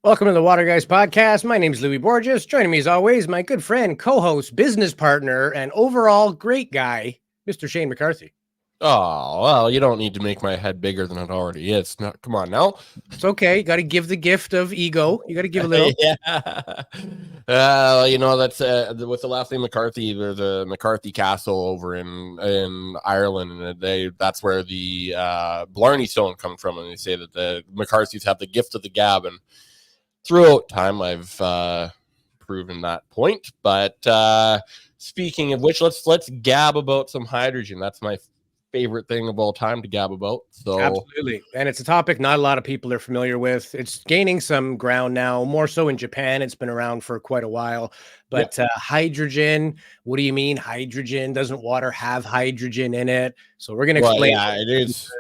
Welcome to the Water Guys podcast. My name is Louis Borges. Joining me as always, my good friend, co-host, business partner, and overall great guy, Mr. Shane McCarthy. Oh, well, you don't need to make my head bigger than it already is. No, come on now. It's okay. You got to give the gift of ego. You got to give a little. Yeah. That's with the last name McCarthy. There's a McCarthy Castle over in Ireland, and that's where the Blarney Stone comes from. And they say that the McCarthys have the gift of the gab, and throughout time, I've proven that point. But speaking of which, let's gab about some hydrogen. That's my favorite thing of all time to gab about. So absolutely, and it's a topic not a lot of people are familiar with. It's gaining some ground now, more so in Japan. It's been around for quite a while. But hydrogen, what do you mean hydrogen? Doesn't water have hydrogen in it? So we're going to explain. Yeah, it is.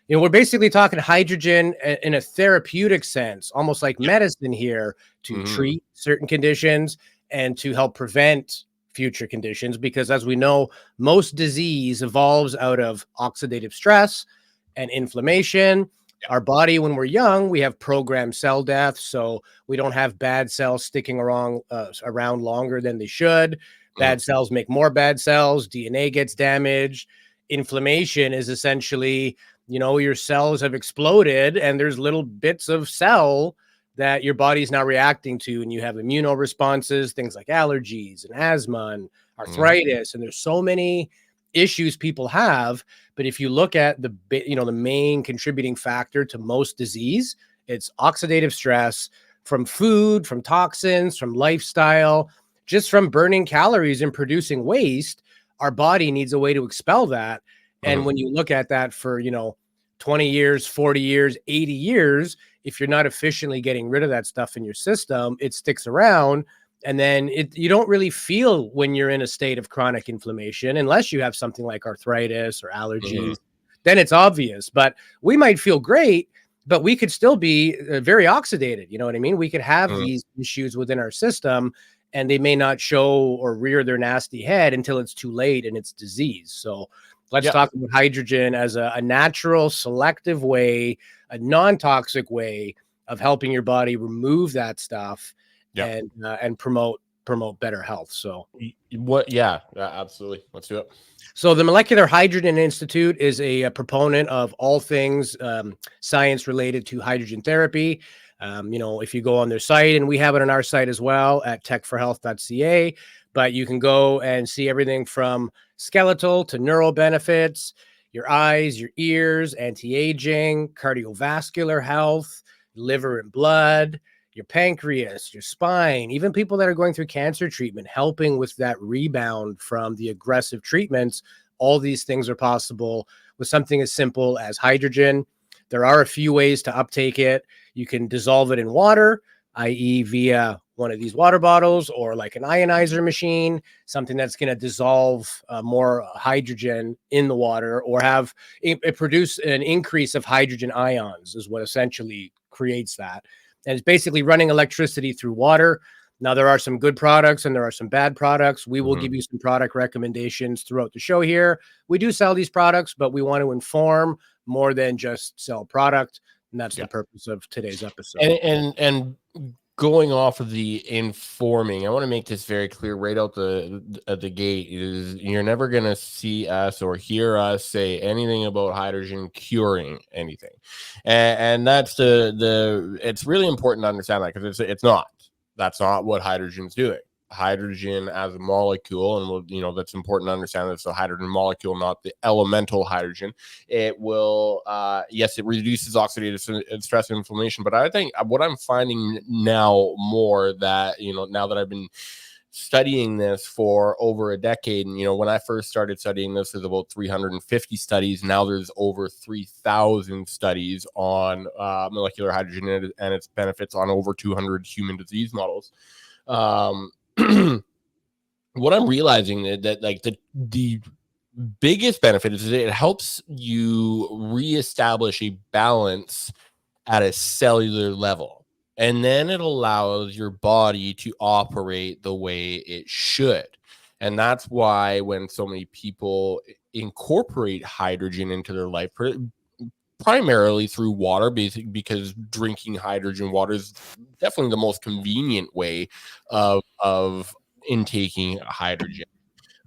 We're basically talking hydrogen in a therapeutic sense, almost like medicine here, to treat certain conditions and to help prevent future conditions. Because as we know, most disease evolves out of oxidative stress and inflammation. Our body, when we're young, we have programmed cell death. So we don't have bad cells sticking around longer than they should. Bad cells make more bad cells. DNA gets damaged. Inflammation is essentially, your cells have exploded and there's little bits of cell that your body's now reacting to, and you have immunoresponses, things like allergies and asthma and arthritis. And there's so many issues people have. But if you look at the main contributing factor to most disease, it's oxidative stress from food, from toxins, from lifestyle, just from burning calories and producing waste. Our body needs a way to expel that. And when you look at that for, 20 years, 40 years, 80 years, if you're not efficiently getting rid of that stuff in your system, it sticks around. And then you don't really feel when you're in a state of chronic inflammation, unless you have something like arthritis or allergies, then it's obvious. But we might feel great, but we could still be very oxidated. You know what I mean? We could have these issues within our system, and they may not show or rear their nasty head until it's too late and it's disease. So let's talk about hydrogen as a natural, selective way, a non-toxic way of helping your body remove that stuff and promote better health. So absolutely. Let's do it. So the Molecular Hydrogen Institute is a proponent of all things science related to hydrogen therapy. If you go on their site, and we have it on our site as well at techforhealth.ca, but you can go and see everything from skeletal to neural benefits, your eyes, your ears, anti-aging, cardiovascular health, liver and blood, your pancreas, your spine, even people that are going through cancer treatment, helping with that rebound from the aggressive treatments. All these things are possible with something as simple as hydrogen. There are a few ways to uptake it. You can dissolve it in water, i.e. via one of these water bottles, or like an ionizer machine, something that's going to dissolve more hydrogen in the water, or have it produce an increase of hydrogen ions is what essentially creates that. And it's basically running electricity through water. Now, there are some good products and there are some bad products. We will give you some product recommendations throughout the show here. We do sell these products, but we want to inform more than just sell product. And that's the purpose of today's episode. And going off of the informing, I want to make this very clear right out the gate. Is you're never going to see us or hear us say anything about hydrogen curing anything. And that's it's really important to understand that, because it's not. That's not what hydrogen's doing. Hydrogen as a molecule, and that's important to understand that it's a hydrogen molecule, not the elemental hydrogen. It will, it reduces oxidative stress and inflammation. But I think what I'm finding now more that, now that I've been studying this for over a decade, and when I first started studying this, there's about 350 studies. Now there's over 3,000 studies on molecular hydrogen and its benefits on over 200 human disease models. what I'm realizing that like the biggest benefit is that it helps you reestablish a balance at a cellular level. And then it allows your body to operate the way it should. And that's why when so many people incorporate hydrogen into their life, primarily through water, because drinking hydrogen water is definitely the most convenient way of intaking hydrogen.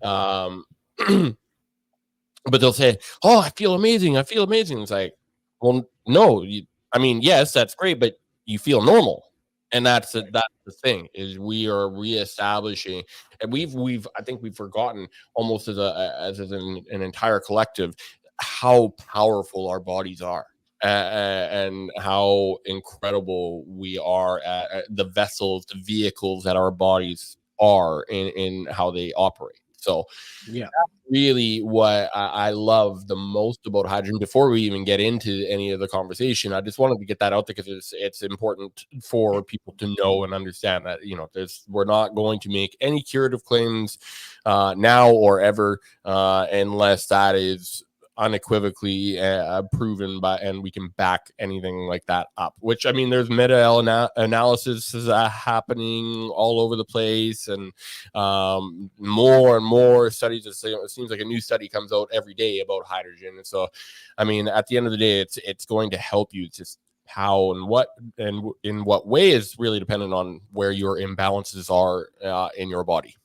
Um, but they'll say, "Oh, I feel amazing. I feel amazing." It's like, well, no, I mean, yes, that's great, but you feel normal, and that's the thing is we are reestablishing, and I think we've forgotten almost as an entire collective how powerful our bodies are. And how incredible we are at the vessels, the vehicles that our bodies are in how they operate. So, Yeah. really what I love the most about hydrogen. Before we even get into any of the conversation, I just wanted to get that out there because it's important for people to know and understand that, you know, we're not going to make any curative claims now or ever unless that is unequivocally proven by, and we can back anything like that up, which I mean there's analysis happening all over the place, and more and more studies. It seems like a new study comes out every day about hydrogen. And so I mean at the end of the day it's going to help you. Just how and what and in what way is really dependent on where your imbalances are in your body.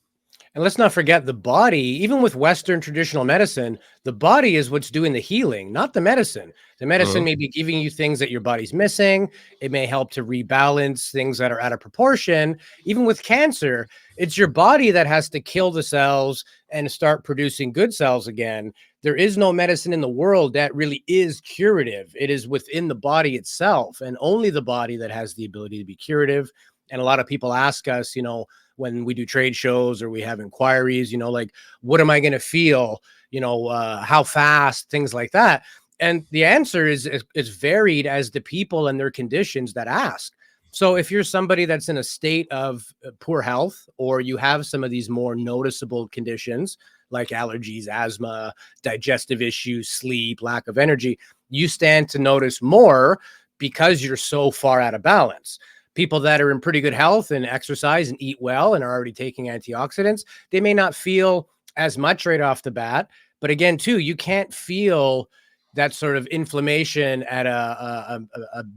And let's not forget the body, even with Western traditional medicine, the body is what's doing the healing, not the medicine. The medicine may be giving you things that your body's missing. It may help to rebalance things that are out of proportion. Even with cancer, it's your body that has to kill the cells and start producing good cells again. There is no medicine in the world that really is curative. It is within the body itself, and only the body that has the ability to be curative. And a lot of people ask us, you know, when we do trade shows or we have inquiries, you know, like, what am I going to feel? You know, how fast, things like that. And the answer is varied as the people and their conditions that ask. So if you're somebody that's in a state of poor health, or you have some of these more noticeable conditions like allergies, asthma, digestive issues, sleep, lack of energy, you stand to notice more because you're so far out of balance. People that are in pretty good health and exercise and eat well and are already taking antioxidants, they may not feel as much right off the bat. But again, too, you can't feel that sort of inflammation at a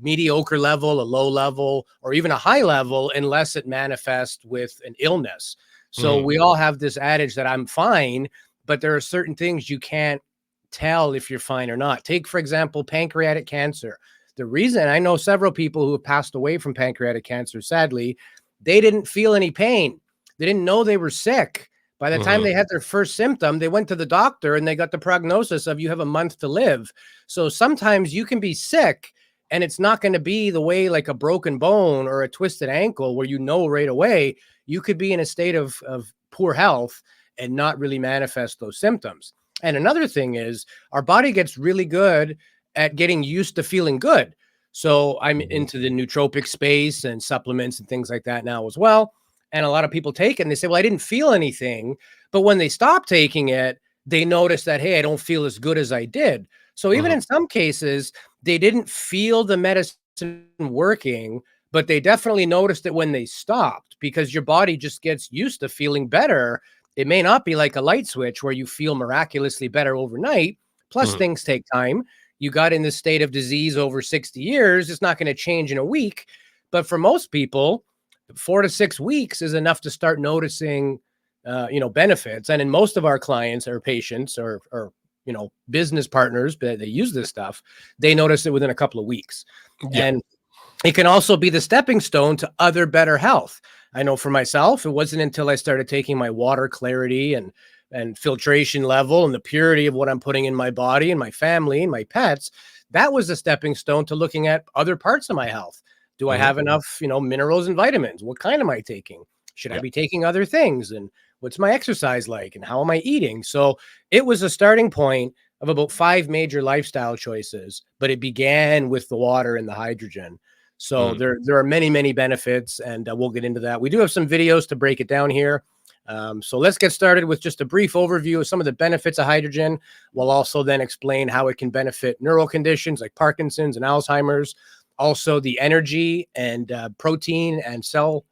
mediocre level, a low level, or even a high level unless it manifests with an illness. So we all have this adage that I'm fine, but there are certain things you can't tell if you're fine or not. Take, for example, pancreatic cancer. The reason, I know several people who have passed away from pancreatic cancer, sadly, they didn't feel any pain. They didn't know they were sick. By the time they had their first symptom, they went to the doctor and they got the prognosis of you have a month to live. So sometimes you can be sick and it's not going to be the way like a broken bone or a twisted ankle where you know right away. You could be in a state of poor health and not really manifest those symptoms. And another thing is our body gets really good at getting used to feeling good. So I'm into the nootropic space and supplements and things like that now as well. And a lot of people take it and they say, well, I didn't feel anything. But when they stop taking it, they notice that, hey, I don't feel as good as I did. So even in some cases, they didn't feel the medicine working, but they definitely noticed it when they stopped, because your body just gets used to feeling better. It may not be like a light switch where you feel miraculously better overnight. Plus, things take time. You got in this state of disease over 60 years. It's not going to change in a week. But for most people, 4 to 6 weeks is enough to start noticing, benefits. And in most of our clients or patients or business partners that they use this stuff, they notice it within a couple of weeks. Yeah. And it can also be the stepping stone to other better health. I know for myself, it wasn't until I started taking my water clarity and filtration level and the purity of what I'm putting in my body and my family and my pets, that was a stepping stone to looking at other parts of my health. Do I have enough, minerals and vitamins? What kind am I taking? Should I be taking other things? And what's my exercise like? And how am I eating? So it was a starting point of about 5 major lifestyle choices, but it began with the water and the hydrogen. So there are many benefits, and we'll get into that. We do have some videos to break it down here. So let's get started with just a brief overview of some of the benefits of hydrogen. We'll also then explain how it can benefit neural conditions like Parkinson's and Alzheimer's. Also, the energy and protein and cell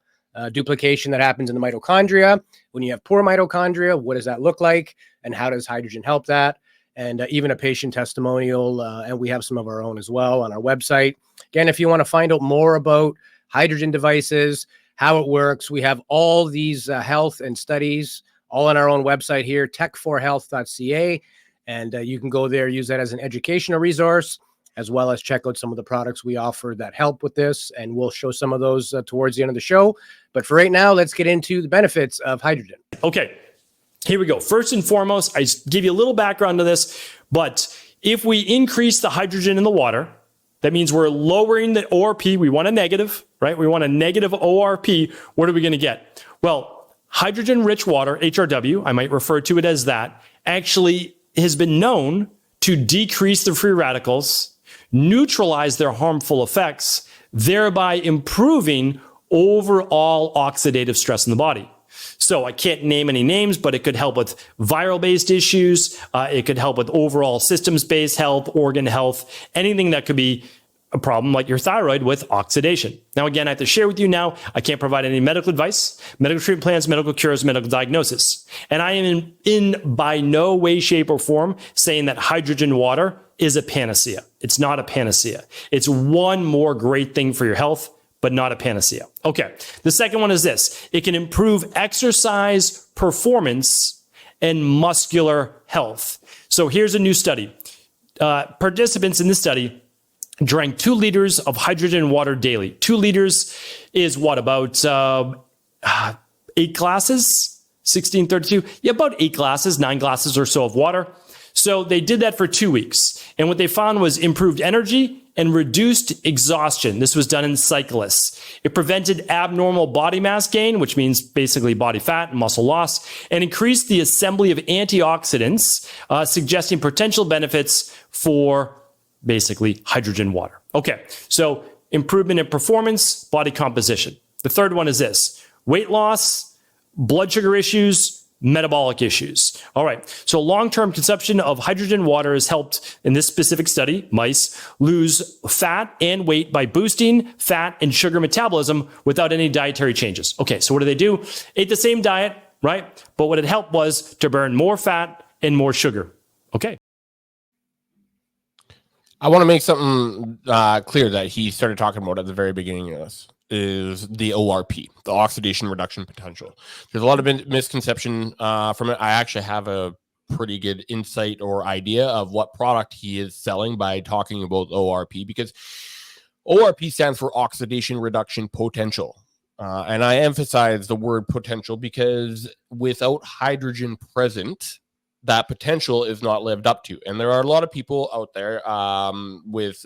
duplication that happens in the mitochondria. When you have poor mitochondria, what does that look like? And how does hydrogen help that? And even a patient testimonial. And we have some of our own as well on our website. Again, if you want to find out more about hydrogen devices, how it works, we have all these health and studies all on our own website here, tech4health.ca. And you can go there, use that as an educational resource, as well as check out some of the products we offer that help with this. And we'll show some of those towards the end of the show. But for right now, let's get into the benefits of hydrogen. Okay, here we go. First and foremost, I give you a little background to this, but if we increase the hydrogen in the water, that means we're lowering the ORP. We want a negative, right? We want a negative ORP. What are we going to get? Well, hydrogen-rich water, HRW, I might refer to it as that, actually has been known to decrease the free radicals, neutralize their harmful effects, thereby improving overall oxidative stress in the body. So I can't name any names, but it could help with viral-based issues. It could help with overall systems-based health, organ health, anything that could be a problem like your thyroid with oxidation. Now, again, I have to share with you now, I can't provide any medical advice, medical treatment plans, medical cures, medical diagnosis. And I am in by no way, shape, or form saying that hydrogen water is a panacea. It's not a panacea. It's one more great thing for your health, but not a panacea. Okay, the second one is this. It can improve exercise performance and muscular health. So here's a new study. Participants in this study drank 2 liters of hydrogen water daily. 2 liters is what, about 8 glasses? 1632? Yeah, about 8 glasses, 9 glasses or so of water. So they did that for 2 weeks. And what they found was improved energy and reduced exhaustion. This was done in cyclists. It prevented abnormal body mass gain, which means basically body fat and muscle loss, and increased the assembly of antioxidants, suggesting potential benefits for basically hydrogen water. Okay, so improvement in performance, body composition. The third one is this: weight loss, blood sugar issues, metabolic issues. All right, so long-term consumption of hydrogen water has helped, in this specific study, mice, lose fat and weight by boosting fat and sugar metabolism without any dietary changes. Okay, so what do? Ate the same diet, right? But what it helped was to burn more fat and more sugar. Okay. I want to make something clear that he started talking about at the very beginning of this. Is the ORP, the oxidation reduction potential. There's a lot of misconception from it. I actually have a pretty good insight or idea of what product he is selling by talking about ORP, because ORP stands for oxidation reduction potential. And I emphasize the word potential because without hydrogen present, that potential is not lived up to. And there are a lot of people out there with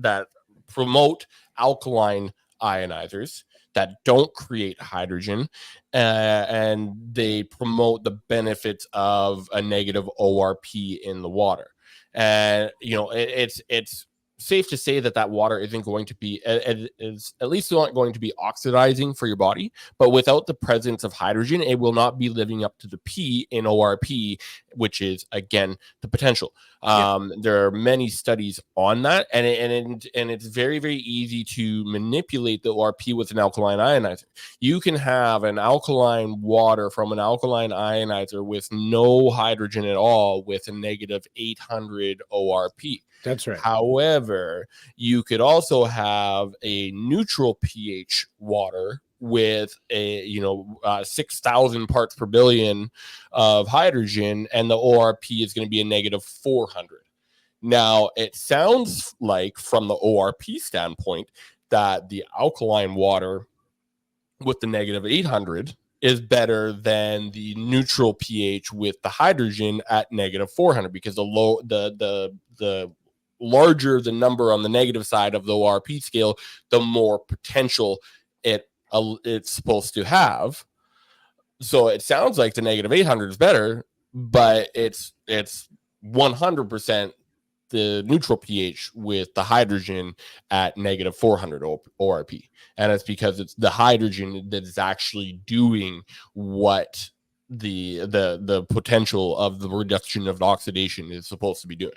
that promote alkaline ionizers that don't create hydrogen, and they promote the benefits of a negative ORP in the water. And it's safe to say that that water isn't going to be, is at least not going to be oxidizing for your body, but without the presence of hydrogen, it will not be living up to the P in ORP, which is, again, the potential. There are many studies on that, and it's very, very easy to manipulate the ORP with an alkaline ionizer. You can have an alkaline water from an alkaline ionizer with no hydrogen at all with a negative 800 ORP. That's right. However, you could also have a neutral pH water with a 6,000 parts per billion of hydrogen, and the ORP is going to be a negative 400. Now, it sounds like from the ORP standpoint that the alkaline water with the negative 800 is better than the neutral pH with the hydrogen at negative 400, because the larger the number on the negative side of the ORP scale, the more potential it's supposed to have. So it sounds like the negative 800 is better, but it's 100% the neutral pH with the hydrogen at negative 400 ORP. And it's because it's the hydrogen that is actually doing what the potential of the reduction of oxidation is supposed to be doing.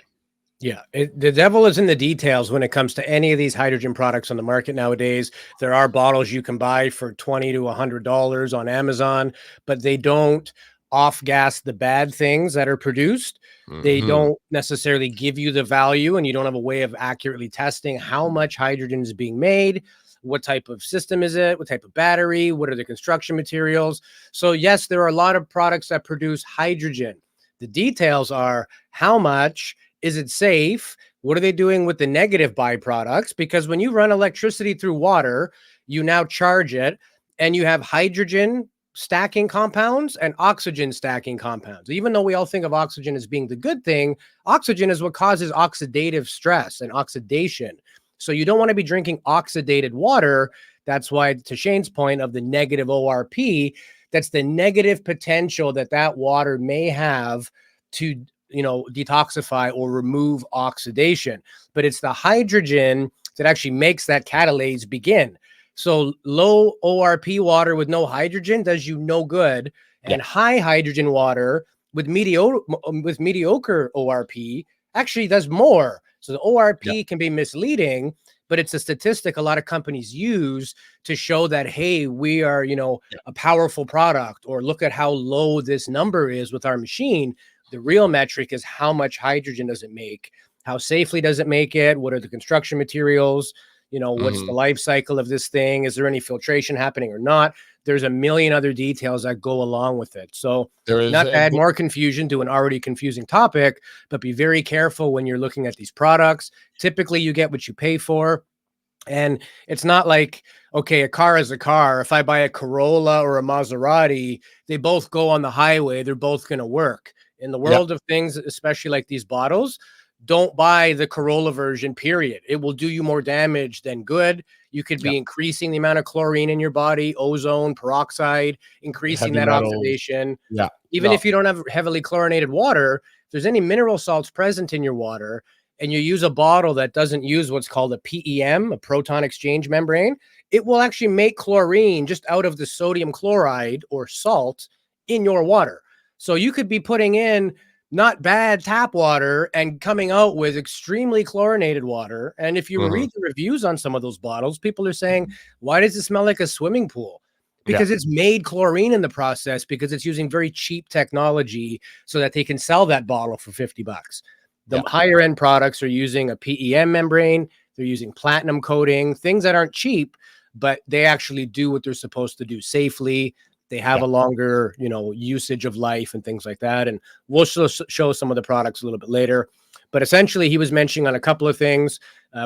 Yeah, the devil is in the details when it comes to any of these hydrogen products on the market nowadays. There are bottles you can buy for $20 to $100 on Amazon, but they don't off-gas the bad things that are produced. They don't necessarily give you the value, and you don't have a way of accurately testing how much hydrogen is being made, what type of system is it, what type of battery, what are the construction materials. So yes, there are a lot of products that produce hydrogen. The details are how much. Is it safe? What are they doing with the negative byproducts? Because when you run electricity through water, you now charge it, and you have hydrogen stacking compounds and oxygen stacking compounds. Even though we all think of oxygen as being the good thing, oxygen is what causes oxidative stress and oxidation. So you don't want to be drinking oxidated water. That's why, to Shane's point of the negative ORP, that's the negative potential that water may have to detoxify or remove oxidation. But it's the hydrogen that actually makes that catalase begin. So low ORP water with no hydrogen does you no good, and high hydrogen water with mediocre ORP actually does more. So the ORP can be misleading, but it's a statistic a lot of companies use to show that, hey, we are, a powerful product, or look at how low this number is with our machine. The real metric is how much hydrogen does it make? How safely does it make it? What are the construction materials? What's the life cycle of this thing? Is there any filtration happening or not? There's a million other details that go along with it. So not to add more confusion to an already confusing topic, but be very careful when you're looking at these products. Typically, you get what you pay for. And it's not like, okay, a car is a car. If I buy a Corolla or a Maserati, they both go on the highway. They're both going to work. In the world of things, especially like these bottles, don't buy the Corolla version, period. It will do you more damage than good. You could be increasing the amount of chlorine in your body, ozone, peroxide, increasing that oxidation. Even if you don't have heavily chlorinated water, if there's any mineral salts present in your water, and you use a bottle that doesn't use what's called a PEM, a proton exchange membrane, it will actually make chlorine just out of the sodium chloride or salt in your water. So you could be putting in not bad tap water and coming out with extremely chlorinated water. And if you read the reviews on some of those bottles, people are saying, why does it smell like a swimming pool? Because it's made chlorine in the process, because it's using very cheap technology so that they can sell that bottle for $50. The higher end products are using a PEM membrane. They're using platinum coating, things that aren't cheap, but they actually do what they're supposed to do safely. They have a longer, usage of life and things like that. And we'll show some of the products a little bit later. But essentially, he was mentioning on a couple of things,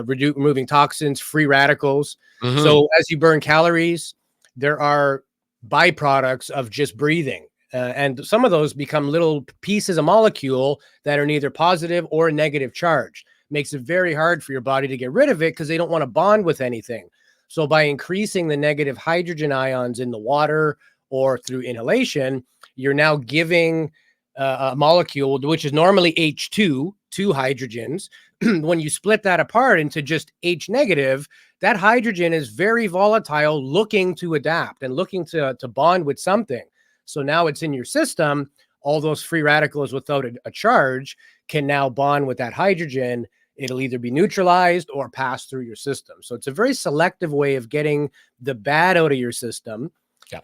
removing toxins, free radicals. So as you burn calories, there are byproducts of just breathing. And some of those become little pieces of molecule that are neither positive or negative charge. Makes it very hard for your body to get rid of it because they don't want to bond with anything. So by increasing the negative hydrogen ions in the water or through inhalation, you're now giving a molecule, which is normally H2, two hydrogens. When you split that apart into just H negative, that hydrogen is very volatile, looking to adapt and looking to bond with something. So now it's in your system. All those free radicals without a charge can now bond with that hydrogen. It'll either be neutralized or pass through your system. So it's a very selective way of getting the bad out of your system.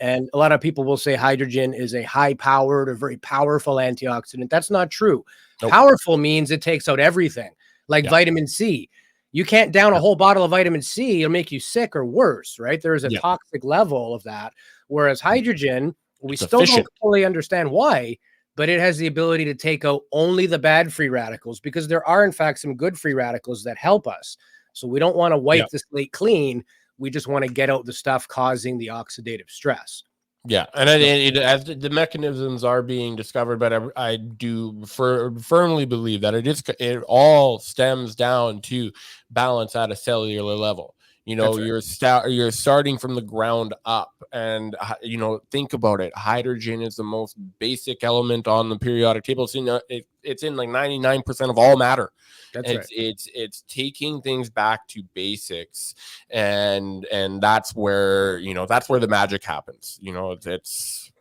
And a lot of people will say hydrogen is a high-powered or very powerful antioxidant. That's not true. Powerful means it takes out everything, like vitamin C. You can't down a whole bottle of vitamin C. It'll make you sick or worse, right? There is a toxic level of that. Whereas hydrogen, we still don't fully understand why, but it has the ability to take out only the bad free radicals, because there are, in fact, some good free radicals that help us. So we don't want to wipe the slate clean. We just want to get out the stuff causing the oxidative stress. Yeah, and as the mechanisms are being discovered, but I do firmly believe that it all stems down to balance at a cellular level. You know, Right. you're starting from the ground up, and you know, think about it. Hydrogen is the most basic element on the periodic table. It's in like 99% of all matter. That's right. It's taking things back to basics, and that's where, you know, that's where the magic happens. You know, it's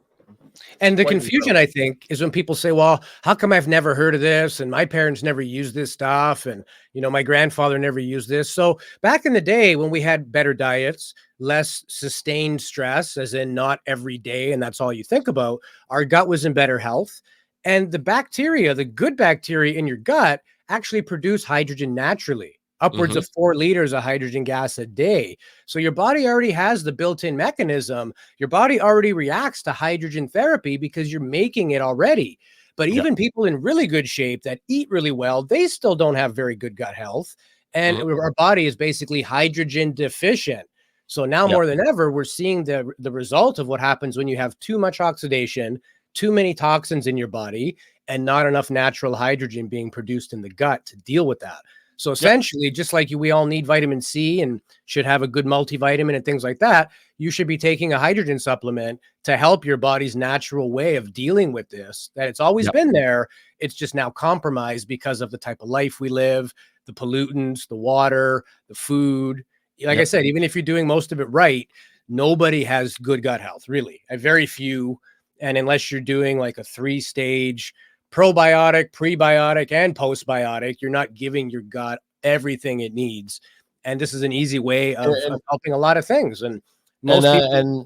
And the quite confusion, incredible. I think, is when people say, well, how come I've never heard of this? And my parents never used this stuff. And, you know, my grandfather never used this. So back in the day when we had better diets, less sustained stress, as in not every day, and that's all you think about, our gut was in better health. And the bacteria, the good bacteria in your gut, actually produce hydrogen naturally, upwards Hmm. of 4 liters of hydrogen gas a day. So your body already has the built in mechanism. Your body already reacts to hydrogen therapy because you're making it already. But Yeah. even people in really good shape that eat really well, they still don't have very good gut health. And Hmm. our body is basically hydrogen deficient. So now Yeah. more than ever, we're seeing the result of what happens when you have too much oxidation, too many toxins in your body, and not enough natural hydrogen being produced in the gut to deal with that. So Yep. essentially, just like we all need vitamin C and should have a good multivitamin and things like that, you should be taking a hydrogen supplement to help your body's natural way of dealing with this. That it's always Yep. been there. It's just now compromised because of the type of life we live, the pollutants, the water, the food. Like I Yep. said, even if you're doing most of it right, nobody has good gut health, really. Very few. And unless you're doing like a 3-stage probiotic, prebiotic, and postbiotic, you're not giving your gut everything it needs. And this is an easy way of And helping a lot of things. And and most people,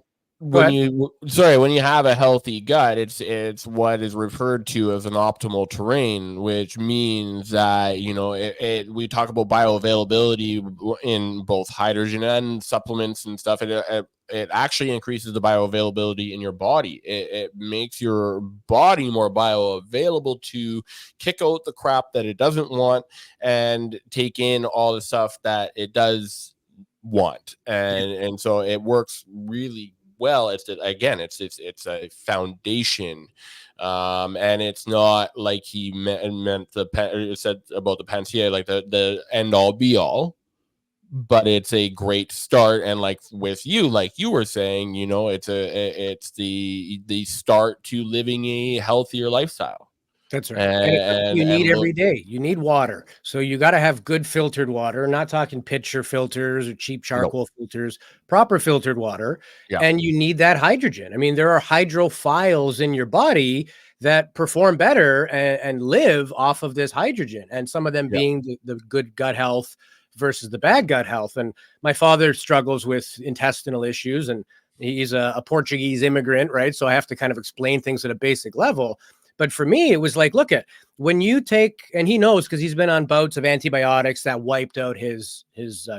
go when ahead. when you have a healthy gut, it's what is referred to as an optimal terrain, which means that, you know, we talk about bioavailability in both hydrogen and supplements and stuff. It actually increases the bioavailability in your body. It makes your body more bioavailable to kick out the crap that it doesn't want and take in all the stuff that it does want, and so it works really well. It's a foundation, and it's not like he meant said about the panacea, like the end all be all, but it's a great start. And like with you, like you were saying, you know, it's the start to living a healthier lifestyle. That's right. And it's something and you and need look every day. You need water. So you got to have good filtered water, not talking pitcher filters or cheap no charcoal filters, proper filtered water. yeah And you need that hydrogen. I mean, there are hydrophiles in your body that perform better and live off of this hydrogen. And some of them yeah being the good gut health versus the bad gut health. And my father struggles with intestinal issues, and he's a Portuguese immigrant, right? So I have to kind of explain things at a basic level. But for me, it was like, look at when you take, and he knows because he's been on bouts of antibiotics that wiped out his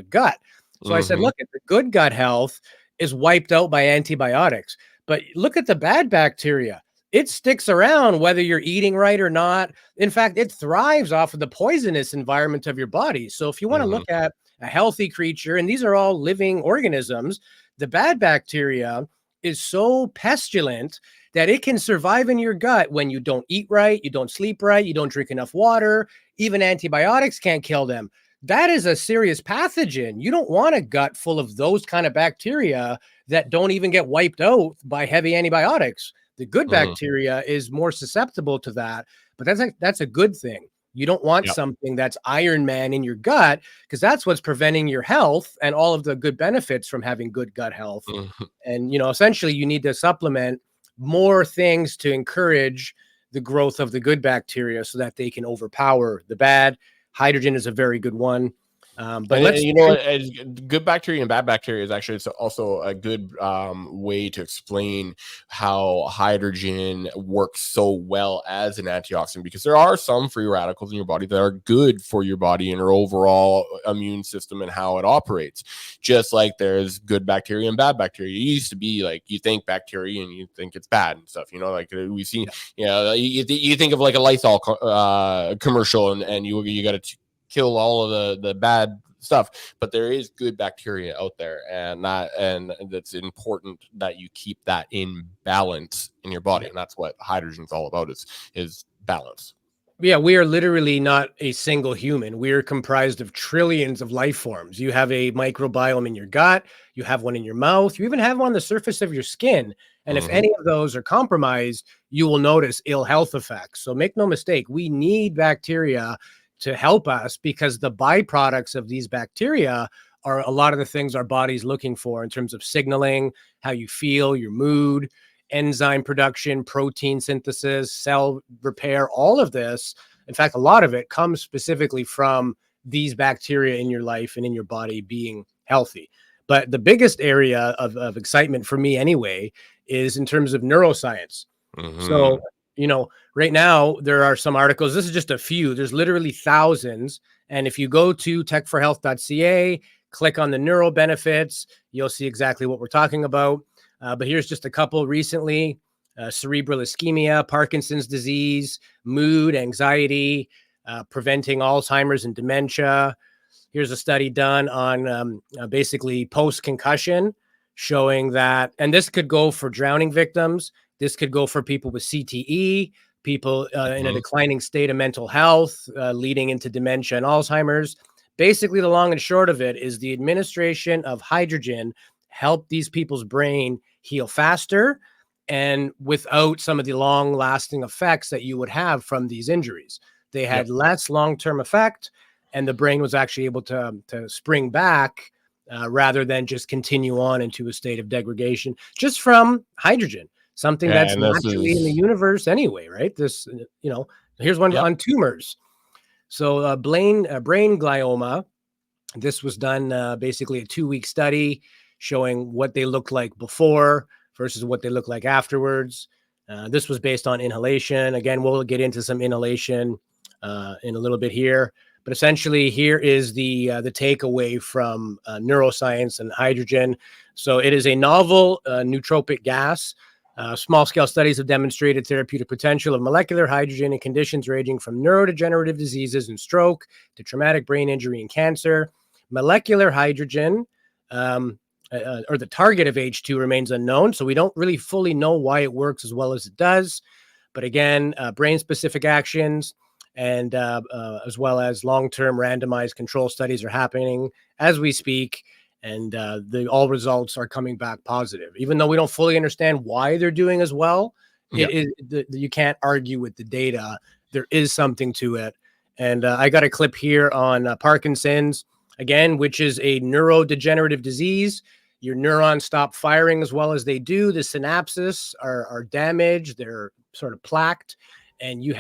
gut. So I said, hmm look at the good gut health is wiped out by antibiotics, but look at the bad bacteria. It sticks around whether you're eating right or not. In fact, it thrives off of the poisonous environment of your body. So if you want to hmm look at a healthy creature, and these are all living organisms, the bad bacteria is so pestilent that it can survive in your gut when you don't eat right, you don't sleep right, you don't drink enough water, even antibiotics can't kill them. That is a serious pathogen. You don't want a gut full of those kind of bacteria that don't even get wiped out by heavy antibiotics. The good hmm bacteria is more susceptible to that, but that's a good thing. You don't want yeah something that's Iron Man in your gut because that's what's preventing your health and all of the good benefits from having good gut health. Mhm. And essentially you need to supplement more things to encourage the growth of the good bacteria so that they can overpower the bad. Hydrogen is a very good one. But And let's you know what? Good bacteria and bad bacteria is actually also a good way to explain how hydrogen works so well as an antioxidant, because there are some free radicals in your body that are good for your body and your overall immune system and how it operates. Just like there's good bacteria and bad bacteria. It used to be like you think bacteria and you think it's bad and stuff. You know, like we've seen. yeah, You know, you think of like a Lysol commercial, and you got to kill all of the bad stuff, but there is good bacteria out there, and that's important that you keep that in balance in your body, yeah. and that's what hydrogen's all about, is balance. Yeah, we are literally not a single human. We are comprised of trillions of life forms. You have a microbiome in your gut, you have one in your mouth, you even have one on the surface of your skin. And if Mhm. any of those are compromised, you will notice ill health effects. So make no mistake, we need bacteria to help us because the byproducts of these bacteria are a lot of the things our body's looking for in terms of signaling, how you feel, your mood, enzyme production, protein synthesis, cell repair, all of this. In fact, a lot of it comes specifically from these bacteria in your life and in your body being healthy. But the biggest area of excitement for me, anyway, is in terms of neuroscience. So, Mhm. right now there are some articles. This is just a few. There's literally thousands. And if you go to techforhealth.ca, click on the neuro benefits, you'll see exactly what we're talking about. But here's just a couple recently: cerebral ischemia, Parkinson's disease, mood, anxiety, preventing Alzheimer's and dementia. Here's a study done on basically post concussion, showing that, and this could go for drowning victims, this could go for people with CTE, people in a Mhm. declining state of mental health, leading into dementia and Alzheimer's. Basically, the long and short of it is the administration of hydrogen helped these people's brain heal faster and without some of the long lasting effects that you would have from these injuries. They Yep. had less long term effect, and the brain was actually able to spring back rather than just continue on into a state of degradation just from hydrogen, something that's And this naturally in the is universe anyway, right? Here's one yep. on tumors. So, brain glioma. This was done basically a 2-week study showing what they looked like before versus what they look like afterwards. This was based on inhalation. Again, we'll get into some inhalation in a little bit here, but essentially, here is the takeaway from neuroscience and hydrogen. So, it is a novel nootropic gas. Small scale studies have demonstrated therapeutic potential of molecular hydrogen in conditions ranging from neurodegenerative diseases and stroke to traumatic brain injury and cancer. Molecular hydrogen, or the target of H2, remains unknown. So we don't really fully know why it works as well as it does. But again, brain specific actions and as well as long term randomized control studies are happening as we speak. And the all results are coming back positive, even though we don't fully understand why they're doing as well. It Yep. is you can't argue with the data. There is something to it. And I got a clip here on Parkinson's, again, which is a neurodegenerative disease. Your neurons stop firing as well as they do. The synapses are damaged. They're sort of plaqued. And you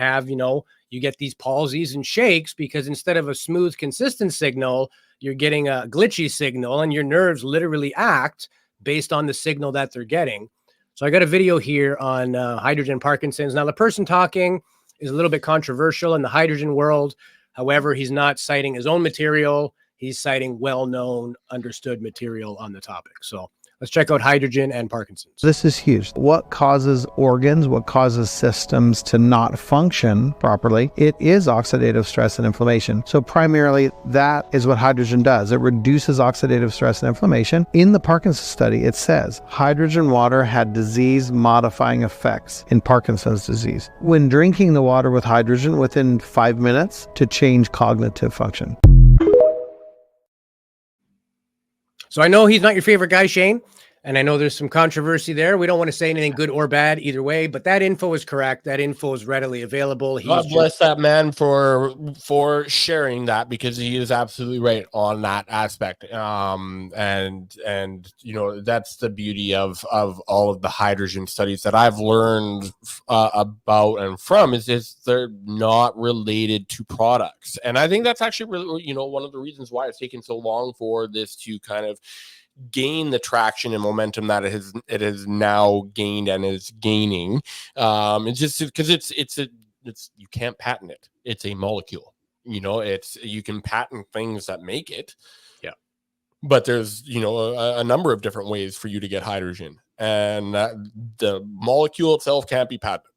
get these palsies and shakes because instead of a smooth, consistent signal, you're getting a glitchy signal, and your nerves literally act based on the signal that they're getting. So I got a video here on hydrogen Parkinson's. Now, the person talking is a little bit controversial in the hydrogen world. However, he's not citing his own material. He's citing well-known, understood material on the topic. So let's check out hydrogen and Parkinson's. This is huge. What causes organs, what causes systems to not function properly? It is oxidative stress and inflammation. So primarily that is what hydrogen does. It reduces oxidative stress and inflammation. In the Parkinson's study, it says hydrogen water had disease modifying effects in Parkinson's disease. When drinking the water with hydrogen within 5 minutes to change cognitive function. So I know he's not your favorite guy, Shane, and I know there's some controversy there. We don't want to say anything good or bad either way, but that info is correct. That info is readily available. God bless that man for sharing that, because he is absolutely right on that aspect. And that's the beauty of all of the hydrogen studies that I've learned about and from is they're not related to products. And I think that's actually really, one of the reasons why it's taken so long for this to kind of gain the traction and momentum that it has now gained and is gaining. It's just because it's you can't patent it. It's a molecule. You can patent things that make it. Yeah. But there's a number of different ways for you to get hydrogen, and the molecule itself can't be patented.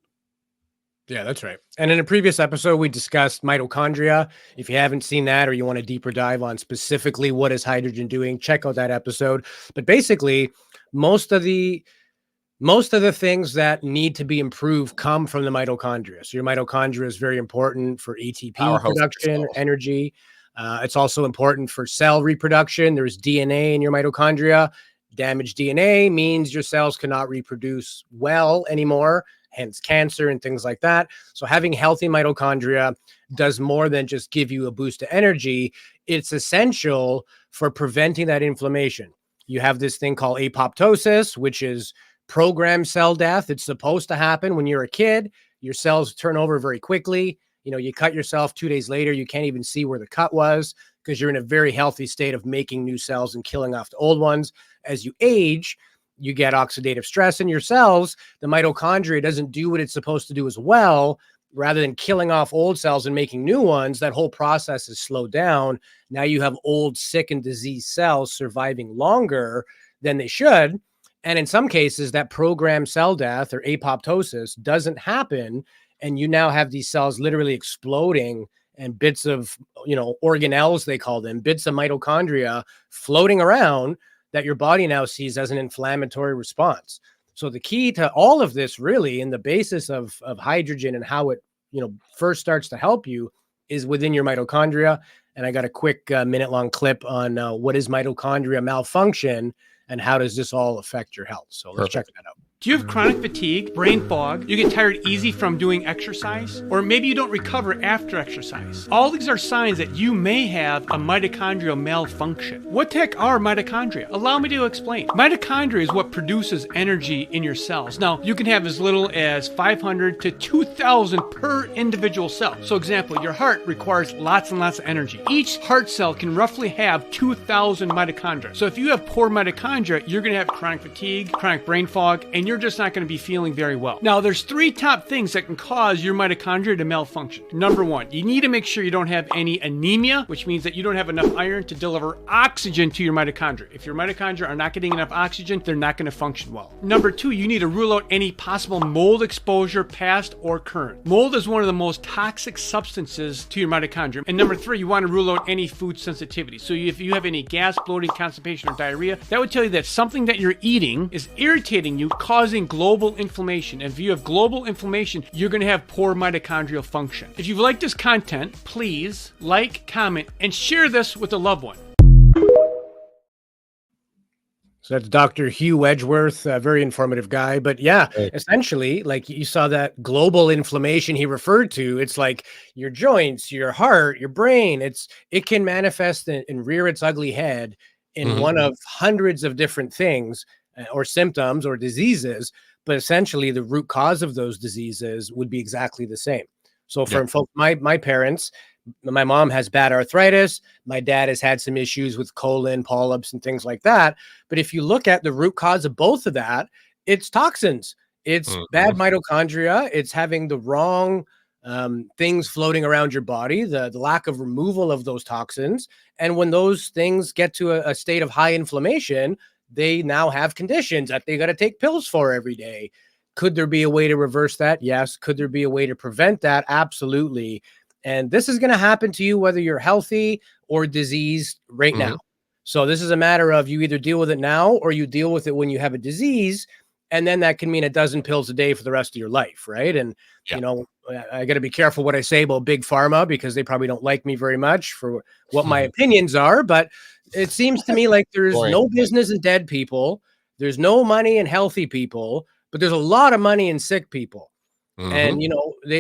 Yeah, that's right. And in a previous episode, we discussed mitochondria. If you haven't seen that, or you want a deeper dive on specifically what is hydrogen doing, check out that episode. But basically, most of the Most of the things that need to be improved come from the mitochondria. So your mitochondria is very important for ATP Powerhouse of production, cells. energy. It's also important for cell reproduction. There's DNA in your mitochondria. Damaged DNA means your cells cannot reproduce well anymore, hence cancer and things like that. So having healthy mitochondria does more than just give you a boost of energy. It's essential for preventing that inflammation. You have this thing called apoptosis, which is programmed cell death. It's supposed to happen when you're a kid. Your cells turn over very quickly. You know, you cut yourself 2 days later, you can't even see where the cut was because you're in a very healthy state of making new cells and killing off the old ones. As you age, you get oxidative stress in your cells. The mitochondria doesn't do what it's supposed to do as well. Rather than killing off old cells and making new ones, that whole process is slowed down. Now you have old, sick, and diseased cells surviving longer than they should. And in some cases, that programmed cell death or apoptosis doesn't happen. And you now have these cells literally exploding and bits of, organelles, they call them, bits of mitochondria floating around that your body now sees as an inflammatory response. So the key to all of this really, and the basis of hydrogen and how it, first starts to help you is within your mitochondria. And I got a quick minute-long clip on what is mitochondria malfunction and how does this all affect your health? So let's check that out. Do you have chronic fatigue, brain fog, you get tired easy from doing exercise, or maybe you don't recover after exercise? All these are signs that you may have a mitochondrial malfunction. What the heck are mitochondria? Allow me to explain. Mitochondria is what produces energy in your cells. Now, you can have as little as 500 to 2,000 per individual cell. So example, your heart requires lots and lots of energy. Each heart cell can roughly have 2,000 mitochondria. So if you have poor mitochondria, you're going to have chronic fatigue, chronic brain fog, and you're just not going to be feeling very well. Now, there's 3 top things that can cause your mitochondria to malfunction. Number 1, you need to make sure you don't have any anemia, which means that you don't have enough iron to deliver oxygen to your mitochondria. If your mitochondria are not getting enough oxygen, they're not going to function well. Number 2, you need to rule out any possible mold exposure, past or current. Mold is one of the most toxic substances to your mitochondria. And number 3, you want to rule out any food sensitivity. So if you have any gas, bloating, constipation, or diarrhea, that would tell you that something that you're eating is irritating you, causing global inflammation. And if you have global inflammation, you're going to have poor mitochondrial function. If you've liked this content, please like, comment, and share this with a loved one. So that's Dr. Hugh Edgeworth, a very informative guy. But yeah, essentially, like you saw that global inflammation he referred to, it's like your joints, your heart, your brain, it can manifest and rear its ugly head in one of hundreds of different things or symptoms or diseases. But essentially, the root cause of those diseases would be exactly the same. So for folks, my parents, my mom has bad arthritis. My dad has had some issues with colon polyps and things like that. But if you look at the root cause of both of that, it's toxins. It's bad mitochondria. It's having the wrong things floating around your body, the lack of removal of those toxins. And when those things get to a state of high inflammation, they now have conditions that they got to take pills for every day. Could there be a way to reverse that? Yes. Could there be a way to prevent that? Absolutely. And this is going to happen to you whether you're healthy or diseased right now. So this is a matter of you either deal with it now or you deal with it when you have a disease. And then that can mean a dozen pills a day for the rest of your life, right? And, I got to be careful what I say about big pharma because they probably don't like me very much for what my opinions are. But it seems to me like there's no business in dead people. There's no money in healthy people, but there's a lot of money in sick people. And,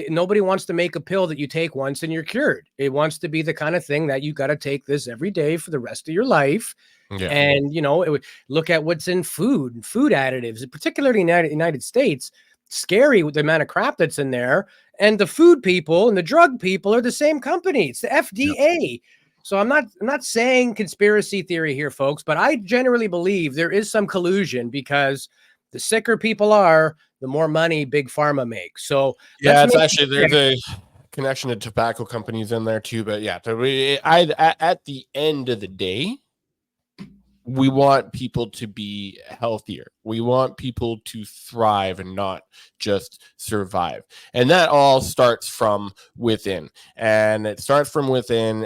nobody wants to make a pill that you take once and you're cured. It wants to be the kind of thing that you got to take this every day for the rest of your life. Yeah. And, it would look at what's in food and food additives, particularly in the United States. Scary with the amount of crap that's in there. And the food people and the drug people are the same company. It's the FDA. Yeah. So I'm not saying conspiracy theory here, folks, but I generally believe there is some collusion because the sicker people are, the more money big pharma makes. So yeah, it's actually there's a connection to tobacco companies in there too. But yeah, at the end of the day, we want people to be healthier. We want people to thrive and not just survive. And that all starts from within. And it starts from within.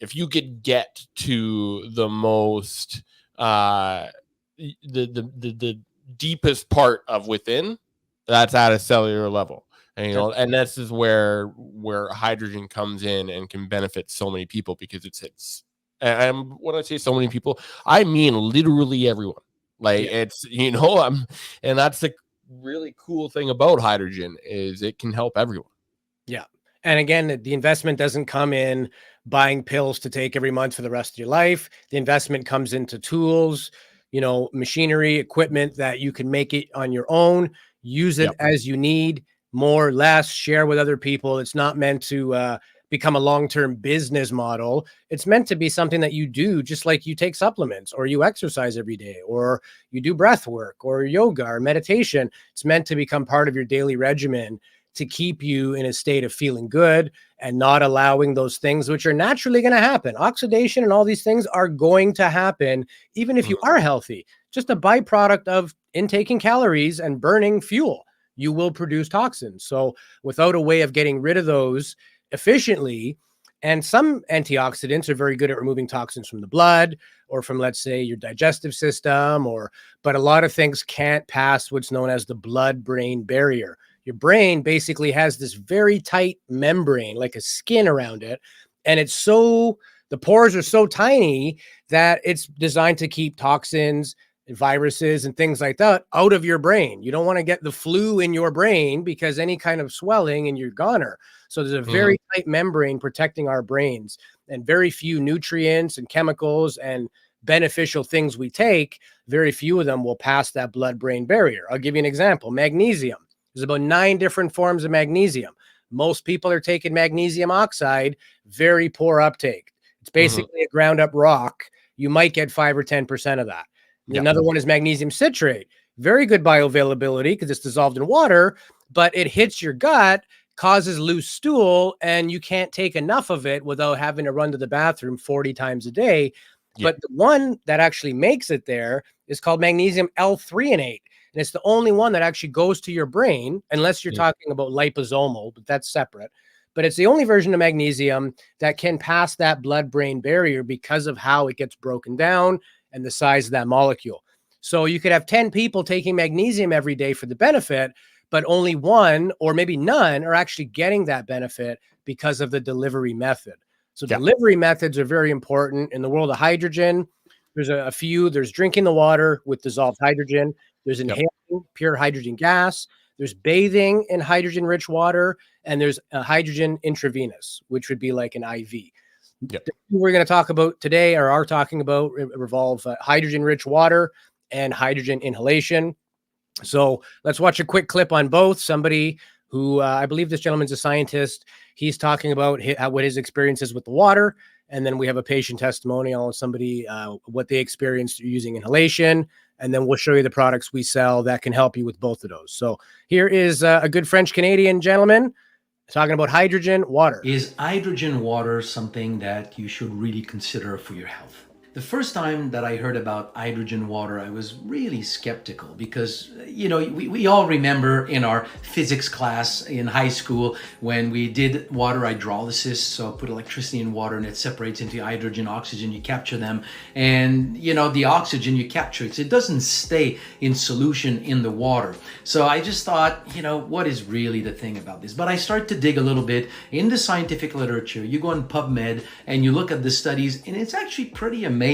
If you could get to the most the deepest part of within, that's at a cellular level. And, and this is where hydrogen comes in and can benefit so many people, because it's and when I say so many people, I mean literally everyone. Like it's, and that's the really cool thing about hydrogen, is it can help everyone. Yeah. And again, the investment doesn't come in buying pills to take every month for the rest of your life. The investment comes into tools, machinery, equipment that you can make it on your own, use it as you need, more or less, share with other people. It's not meant to become a long-term business model. It's meant to be something that you do, just like you take supplements or you exercise every day or you do breath work or yoga or meditation. It's meant to become part of your daily regimen to keep you in a state of feeling good and not allowing those things which are naturally going to happen. Oxidation and all these things are going to happen, even if you are healthy. Just a byproduct of intaking calories and burning fuel. You will produce toxins. So without a way of getting rid of those efficiently, and some antioxidants are very good at removing toxins from the blood or from, let's say, your digestive system, but a lot of things can't pass what's known as the blood-brain barrier. Your brain basically has this very tight membrane, like a skin around it. And the pores are so tiny that it's designed to keep toxins and viruses and things like that out of your brain. You don't want to get the flu in your brain, because any kind of swelling and you're goner. So there's a very tight membrane protecting our brains, and very few nutrients and chemicals and beneficial things we take, very few of them will pass that blood-brain barrier. I'll give you an example. Magnesium. There's about 9 different forms of magnesium. Most people are taking magnesium oxide, very poor uptake. It's basically a ground up rock. You might get 5 or 10% of that. Another one is magnesium citrate. Very good bioavailability because it's dissolved in water, but it hits your gut, causes loose stool, and you can't take enough of it without having to run to the bathroom 40 times a day. But the one that actually makes it there is called magnesium L-threonate. And it's the only one that actually goes to your brain, unless you're talking about liposomal, but that's separate. But it's the only version of magnesium that can pass that blood-brain barrier because of how it gets broken down and the size of that molecule. So you could have 10 people taking magnesium every day for the benefit, but only one or maybe none are actually getting that benefit because of the delivery method. So delivery methods are very important in the world of hydrogen. There's a few. There's drinking the water with dissolved hydrogen. There's inhaling pure hydrogen gas. There's bathing in hydrogen-rich water. And there's hydrogen intravenous, which would be like an IV. The two we're going to talk about today, or are talking about, revolve hydrogen-rich water and hydrogen inhalation. So let's watch a quick clip on both. Somebody who, I believe this gentleman's a scientist. He's talking about what his experience is with the water. And then we have a patient testimonial on somebody, what they experienced using inhalation. And then we'll show you the products we sell that can help you with both of those. So here is a good French-Canadian gentleman talking about hydrogen water. Is hydrogen water something that you should really consider for your health? The first time that I heard about hydrogen water, I was really skeptical because, we all remember in our physics class in high school when we did water hydrolysis, so put electricity in water and it separates into hydrogen, oxygen, you capture them. And, the oxygen you capture, it doesn't stay in solution in the water. So I just thought, what is really the thing about this? But I started to dig a little bit in the scientific literature. You go on PubMed and you look at the studies, and it's actually pretty amazing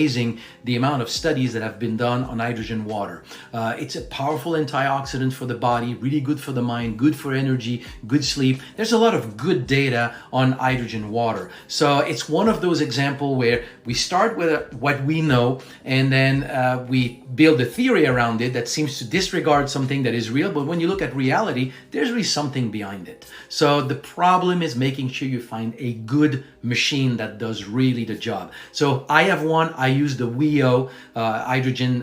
the amount of studies that have been done on hydrogen water. It's a powerful antioxidant for the body, really good for the mind, good for energy, good sleep. There's a lot of good data on hydrogen water. So it's one of those examples where we start with what we know, and then we build a theory around it that seems to disregard something that is real. But when you look at reality, there's really something behind it. So the problem is making sure you find a good machine that does really the job. So I have one. I use the WEO hydrogen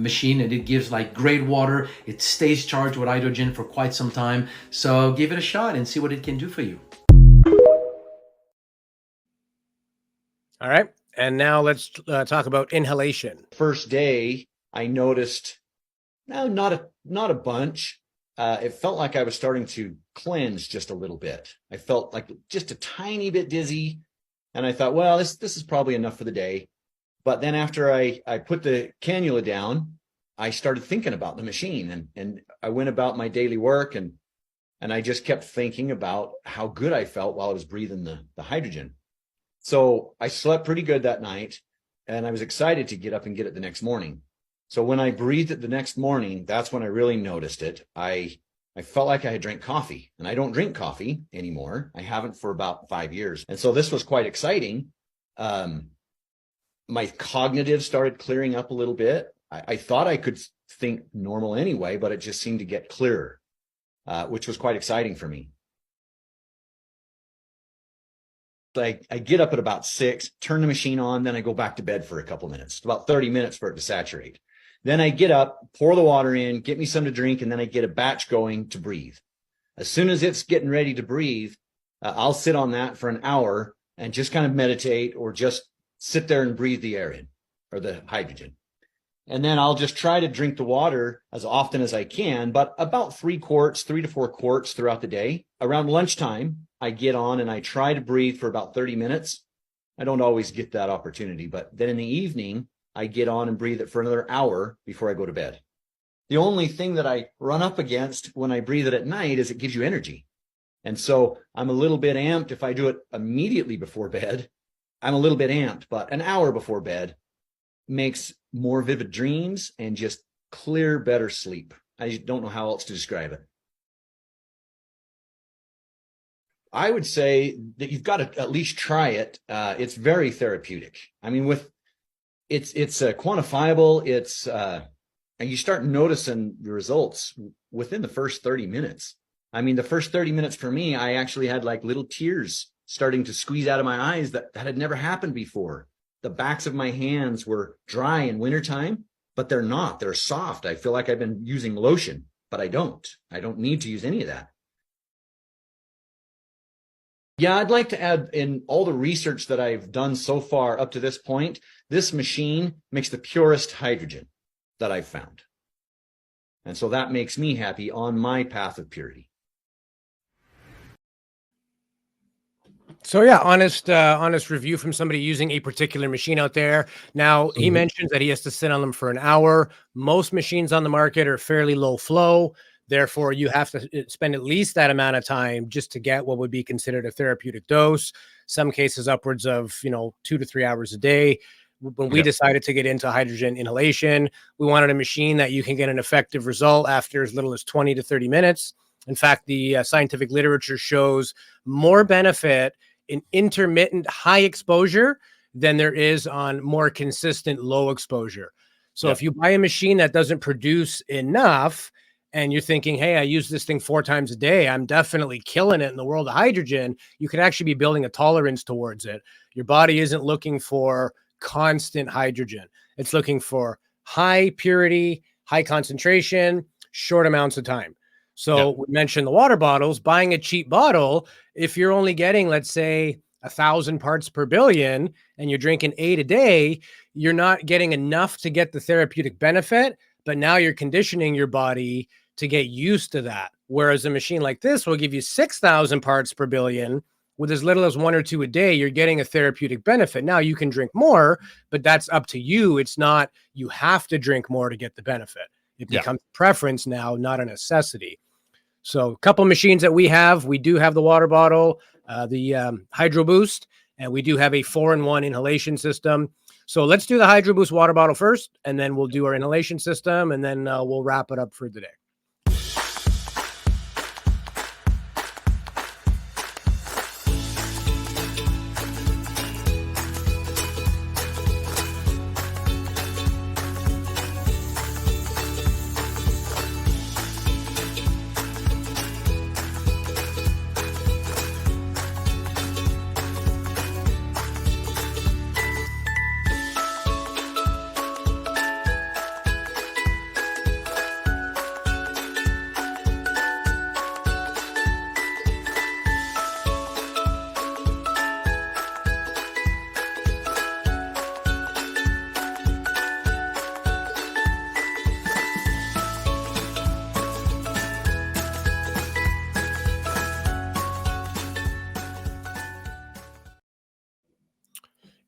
machine, and it gives like great water. It stays charged with hydrogen for quite some time. So give it a shot and see what it can do for you. All right. And now let's talk about inhalation. First day, I noticed, not a bunch. It felt like I was starting to cleanse just a little bit. I felt like just a tiny bit dizzy. And I thought, well, this is probably enough for the day. But then after I put the cannula down, I started thinking about the machine, and I went about my daily work, and I just kept thinking about how good I felt while I was breathing the hydrogen. So I slept pretty good that night, and I was excited to get up and get it the next morning. So when I breathed it the next morning, that's when I really noticed it. I felt like I had drank coffee, and I don't drink coffee anymore. I haven't for about 5 years. And so this was quite exciting. My cognitive started clearing up a little bit. I thought I could think normal anyway, but it just seemed to get clearer, which was quite exciting for me. I get up at about 6, turn the machine on, then I go back to bed for a couple minutes, about 30 minutes for it to saturate. Then I get up, pour the water in, get me some to drink, and then I get a batch going to breathe. As soon as it's getting ready to breathe, I'll sit on that for an hour and just kind of meditate, or just sit there and breathe the air in, or the hydrogen. And then I'll just try to drink the water as often as I can, but about 3 to 4 quarts throughout the day. Around lunchtime, I get on and I try to breathe for about 30 minutes. I don't always get that opportunity, but then in the evening, I get on and breathe it for another hour before I go to bed. The only thing that I run up against when I breathe it at night is it gives you energy. And so I'm a little bit amped if I do it immediately before bed. I'm a little bit amped, but an hour before bed makes more vivid dreams and just clear, better sleep. I don't know how else to describe it. I would say that you've got to at least try it. It's very therapeutic. I mean, it's quantifiable. And you start noticing the results within the first 30 minutes. I mean, the first 30 minutes for me, I actually had like little tears starting to squeeze out of my eyes that had never happened before. The backs of my hands were dry in wintertime, but they're not. They're soft. I feel like I've been using lotion, but I don't. I don't need to use any of that. Yeah, I'd like to add, in all the research that I've done so far up to this point, this machine makes the purest hydrogen that I've found. And so that makes me happy on my path of purity. So yeah, honest review from somebody using a particular machine out there. Now, he mentions that he has to sit on them for an hour. Most machines on the market are fairly low flow. Therefore, you have to spend at least that amount of time just to get what would be considered a therapeutic dose. Some cases upwards of 2 to 3 hours a day. When we decided to get into hydrogen inhalation, we wanted a machine that you can get an effective result after as little as 20 to 30 minutes. In fact, the scientific literature shows more benefit in intermittent high exposure than there is on more consistent low exposure. So if you buy a machine that doesn't produce enough and you're thinking, hey, I use this thing 4 times a day, I'm definitely killing it in the world of hydrogen, you could actually be building a tolerance towards it. Your body isn't looking for constant hydrogen. It's looking for high purity, high concentration, short amounts of time. So we mentioned the water bottles. Buying a cheap bottle, if you're only getting, let's say, 1,000 parts per billion and you're drinking 8 a day, you're not getting enough to get the therapeutic benefit, but now you're conditioning your body to get used to that. Whereas a machine like this will give you 6,000 parts per billion with as little as 1 or 2 a day. You're getting a therapeutic benefit. Now you can drink more, but that's up to you. It's not you have to drink more to get the benefit. It becomes preference now, not a necessity. So a couple machines that we have, we do have the water bottle, the Hydro Boost, and we do have a 4-in-1 inhalation system. So let's do the Hydro Boost water bottle first, and then we'll do our inhalation system, and then we'll wrap it up for the day.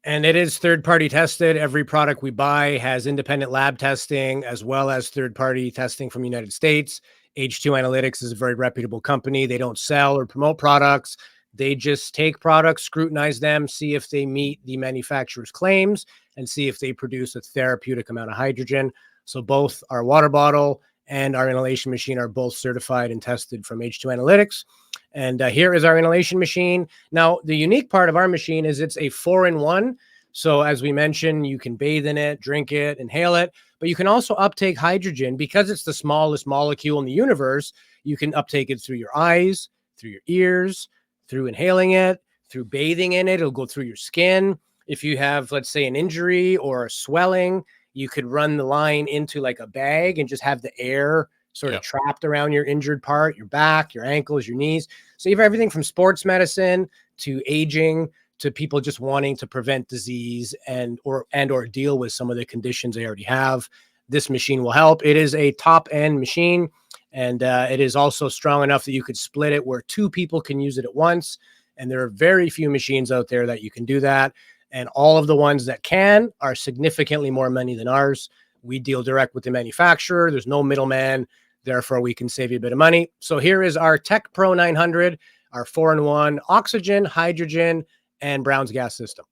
And it is third-party tested. Every product we buy has independent lab testing as well as third-party testing from the United States. H2 Analytics is a very reputable company. They don't sell or promote products. They just take products, scrutinize them, see if they meet the manufacturer's claims, and see if they produce a therapeutic amount of hydrogen. So both our water bottle and our inhalation machine are both certified and tested from H2 Analytics. And here is our inhalation machine. Now, the unique part of our machine is it's a 4-in-1. So as we mentioned, you can bathe in it, drink it, inhale it, but you can also uptake hydrogen because it's the smallest molecule in the universe. You can uptake it through your eyes, through your ears, through inhaling it, through bathing in it. It'll go through your skin. If you have, let's say, an injury or a swelling, you could run the line into like a bag and just have the air sort of trapped around your injured part, your back, your ankles, your knees. So you have everything from sports medicine to aging to people just wanting to prevent disease and or deal with some of the conditions they already have. This machine will help. It is a top-end machine, and it is also strong enough that you could split it where 2 people can use it at once. And there are very few machines out there that you can do that. And all of the ones that can are significantly more money than ours. We deal direct with the manufacturer. There's no middleman. Therefore, we can save you a bit of money. So here is our Tech Pro 900, our 4-in-1 oxygen, hydrogen, and Brown's gas system.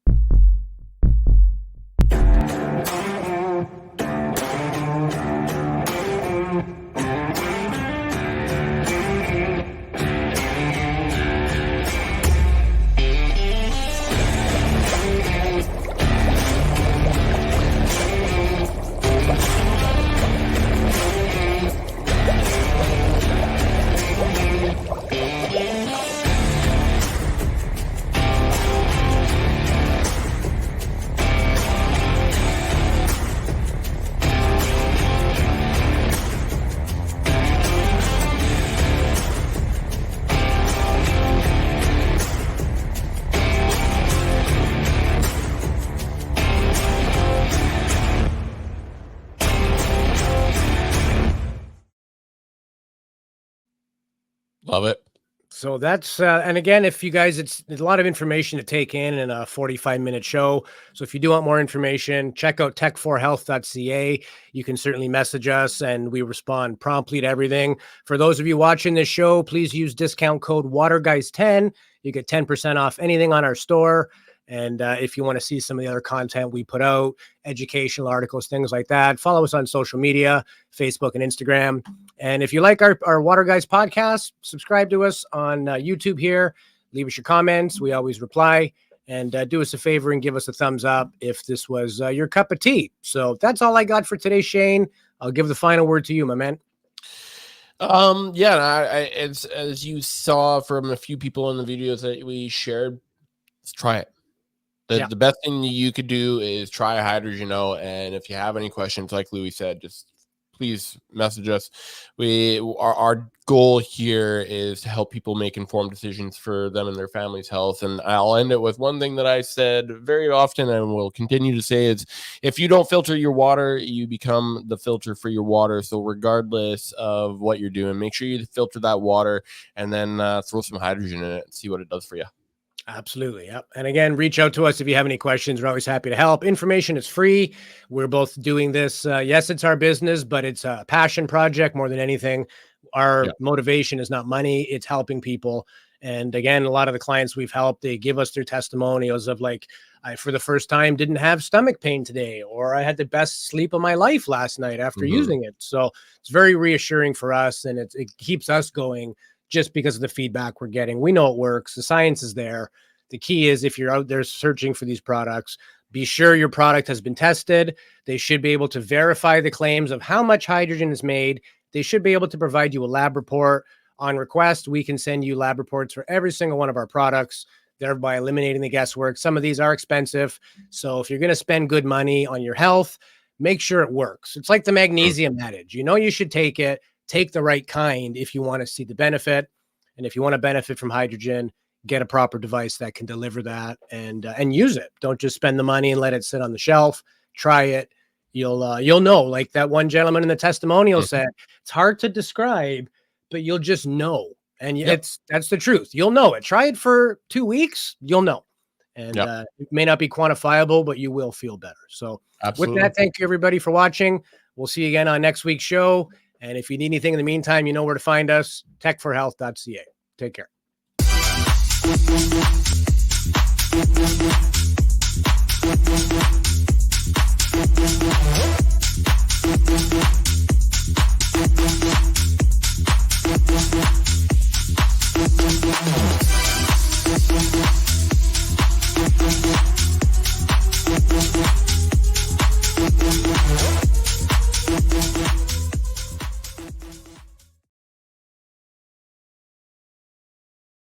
Love it. So that's, and again, if you guys, it's a lot of information to take in a 45-minute show. So if you do want more information, check out tech4health.ca. You can certainly message us and we respond promptly to everything. For those of you watching this show, please use discount code WaterGuys10. You get 10% off anything on our store. And if you want to see some of the other content we put out, educational articles, things like that, follow us on social media, Facebook and Instagram. And if you like our Water Guys podcast, subscribe to us on YouTube here. Leave us your comments. We always reply. And do us a favor and give us a thumbs up if this was your cup of tea. So that's all I got for today, Shane. I'll give the final word to you, my man. As you saw from a few people in the videos that we shared, let's try it. The best thing you could do is try hydrogen out. And if you have any questions, like Louis said, just please message us. Our goal here is to help people make informed decisions for them and their family's health. And I'll end it with one thing that I said very often and will continue to say is, if you don't filter your water, you become the filter for your water. So regardless of what you're doing, make sure you filter that water and then throw some hydrogen in it and see what it does for you. Absolutely. Yep. And again, reach out to us if you have any questions. We're always happy to help. Information is free. We're both doing this. Yes, it's our business, but it's a passion project more than anything. Our motivation is not money. It's helping people. And again, a lot of the clients we've helped, they give us their testimonials of like, I, for the first time, didn't have stomach pain today, or I had the best sleep of my life last night after using it. So it's very reassuring for us, and it keeps us going just because of the feedback we're getting. We know it works. The science is there. The key is, if you're out there searching for these products, be sure your product has been tested. They should be able to verify the claims of how much hydrogen is made. They should be able to provide you a lab report. On request, we can send you lab reports for every single one of our products, thereby eliminating the guesswork. Some of these are expensive. So if you're going to spend good money on your health, make sure it works. It's like the magnesium adage. You know you should take it. Take the right kind if you want to see the benefit. And if you want to benefit from hydrogen, get a proper device that can deliver that and use it. Don't just spend the money and let it sit on the shelf. Try it. You'll know, like that one gentleman in the testimonial said, it's hard to describe, but you'll just know. And that's the truth. You'll know it. Try it for 2 weeks. You'll know. And it may not be quantifiable, but you will feel better. So with that, thank you everybody for watching. We'll see you again on next week's show. And if you need anything in the meantime, you know where to find us, techforhealth.ca. Take care.